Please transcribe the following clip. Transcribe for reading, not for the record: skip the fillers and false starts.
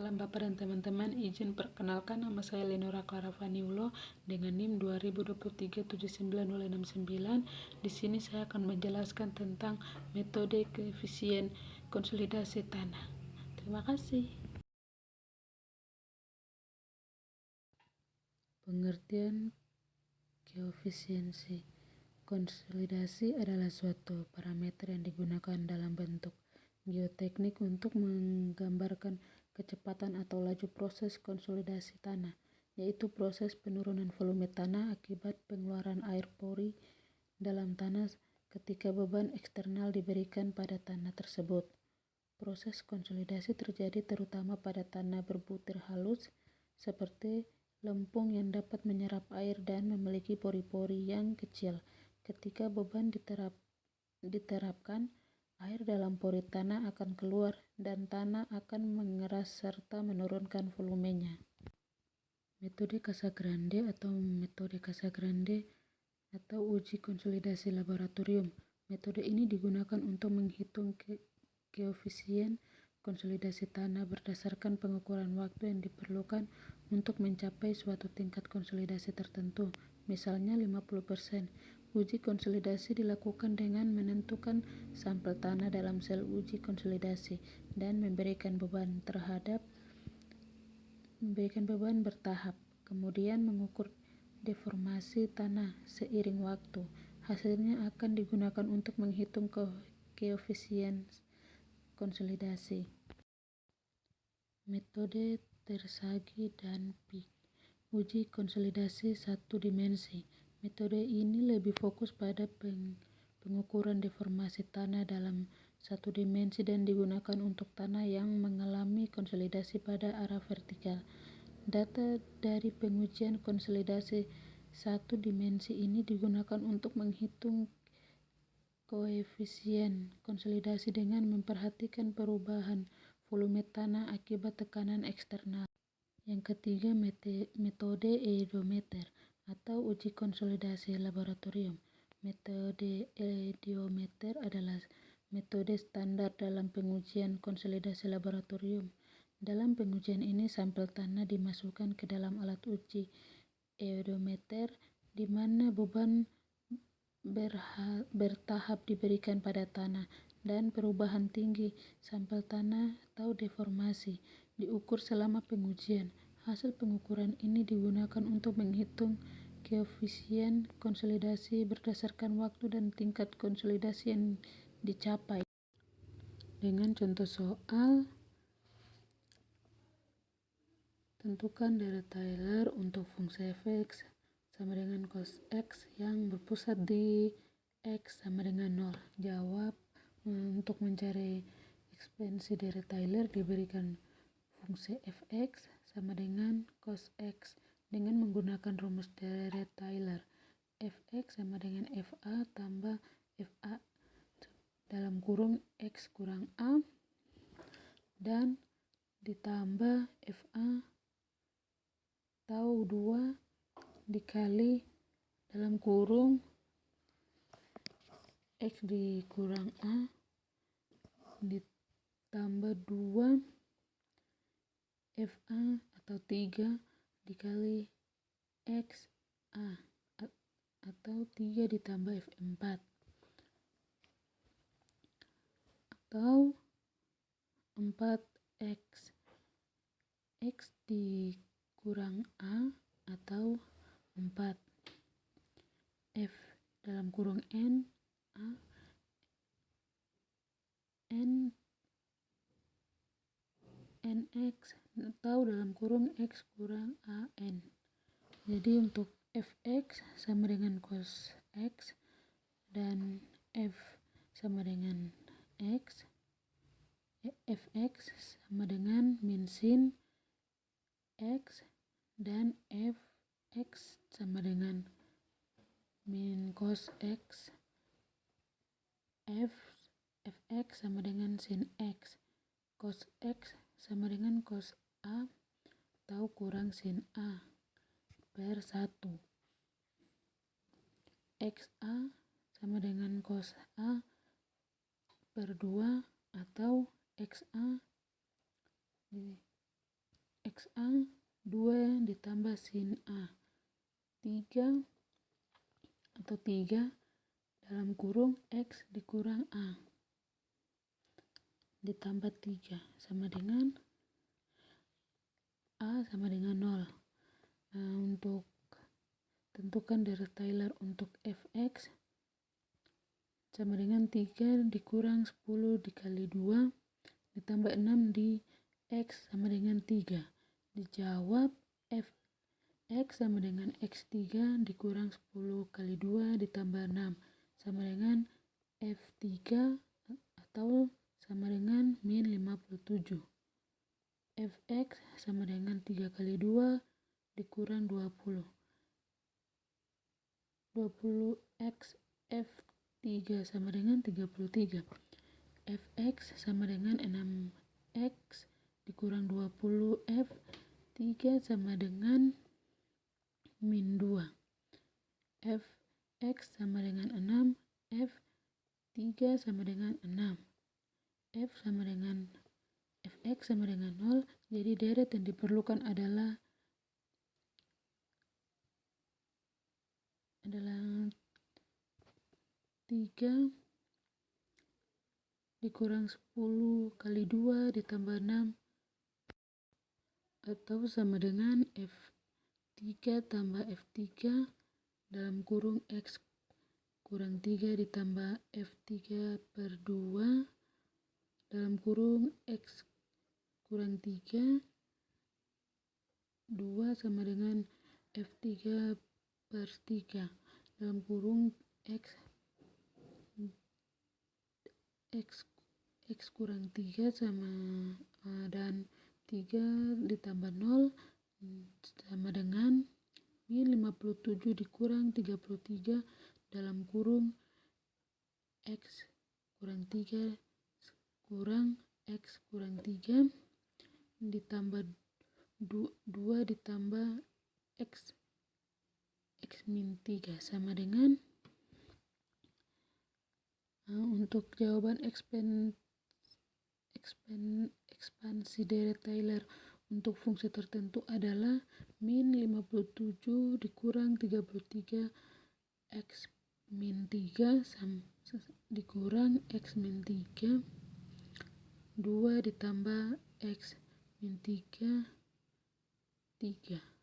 Salam Bapak dan teman-teman, izin perkenalkan nama saya Lenora Clara Vaniulo dengan NIM 20237969. Di sini saya akan menjelaskan tentang metode koefisien konsolidasi tanah. Terima kasih. Pengertian koefisiensi konsolidasi adalah suatu parameter yang digunakan dalam bentuk geoteknik untuk menggambarkan kecepatan atau laju proses konsolidasi tanah, yaitu proses penurunan volume tanah akibat pengeluaran air pori dalam tanah ketika beban eksternal diberikan pada tanah tersebut. Proses konsolidasi terjadi terutama pada tanah berbutir halus seperti lempung yang dapat menyerap air dan memiliki pori-pori yang kecil. Ketika beban diterapkan, air dalam pori tanah akan keluar dan tanah akan mengeras serta menurunkan volumenya. Metode Casagrande atau uji konsolidasi laboratorium. Metode ini digunakan untuk menghitung koefisien konsolidasi tanah berdasarkan pengukuran waktu yang diperlukan untuk mencapai suatu tingkat konsolidasi tertentu, misalnya 50%. Uji konsolidasi dilakukan dengan menentukan sampel tanah dalam sel uji konsolidasi dan memberikan beban bertahap, kemudian mengukur deformasi tanah seiring waktu. Hasilnya akan digunakan untuk menghitung koefisien konsolidasi. Metode Terzaghi dan Pick. Uji konsolidasi satu dimensi. Metode ini lebih fokus pada pengukuran deformasi tanah dalam satu dimensi dan digunakan untuk tanah yang mengalami konsolidasi pada arah vertikal. Data dari pengujian konsolidasi satu dimensi ini digunakan untuk menghitung koefisien konsolidasi dengan memperhatikan perubahan volume tanah akibat tekanan eksternal. Yang ketiga, metode ediometer atau uji konsolidasi laboratorium. Metode ediometer adalah metode standar dalam pengujian konsolidasi laboratorium. Dalam pengujian ini, sampel tanah dimasukkan ke dalam alat uji ediometer di mana beban bertahap diberikan pada tanah dan perubahan tinggi sampel tanah atau deformasi diukur selama pengujian. Hasil pengukuran ini digunakan untuk menghitung koefisien konsolidasi berdasarkan waktu dan tingkat konsolidasi yang dicapai. Dengan contoh soal, tentukan dari Taylor untuk fungsi fx sama dengan cos x yang berpusat di x sama dengan 0. Jawab. Untuk mencari ekspansi dari Taylor diberikan fungsi fx sama dengan cos x dengan menggunakan rumus dari Taylor. Fx sama dengan fa tambah fa dalam kurung x kurang a dan ditambah fa atau 2 dikali dalam kurung x dikurang a ditambah 2 fa atau 3 dikali x a atau 3 ditambah f4 atau 4x x dikurang a atau 4 f dalam kurung n a n nx atau dalam kurung x kurang a n. Jadi untuk fx sama dengan cos x dan f sama dengan x, fx sama dengan min sin x dan fx sama dengan min cos x, fx sama dengan sin x, cos x sama dengan cos a atau kurang sin a per 1. XA sama dengan cos a per 2 atau XA XA 2 ditambah sin A 3 atau 3 dalam kurung X dikurang A ditambah 3 sama dengan A sama dengan 0. Nah, untuk tentukan dari Taylor untuk Fx sama dengan 3 dikurang 10 dikali 2 ditambah 6 di X sama dengan 3. Dijawab Fx sama dengan X3 dikurang 10 kali 2 ditambah 6 sama dengan F3 atau sama dengan min 57. Fx sama dengan 3 kali 2 dikurang 20. 20x F3 sama dengan 33. Fx sama dengan 6x dikurang 20. F3 sama dengan min 2. Fx sama dengan 6. F3 sama dengan 6. Fx sama dengan 0, jadi deret yang diperlukan adalah 3 dikurang 10 kali 2 ditambah 6 atau sama dengan F3 tambah F3 dalam kurung X kurang 3 ditambah F3 per 2 dalam kurung X kurang 3 2 sama dengan F3 per 3 dalam kurung X kurang 3 sama dan 3 ditambah 0 sama dengan min 57 dikurang 33 dalam kurung X kurang 3 kurang X kurang 3 ditambah 2 ditambah X min 3 sama dengan untuk jawaban ekspansi deret Taylor untuk fungsi tertentu adalah min 57 dikurang 33 X min 3 dikurang X min 3 2 ditambah X min 3 3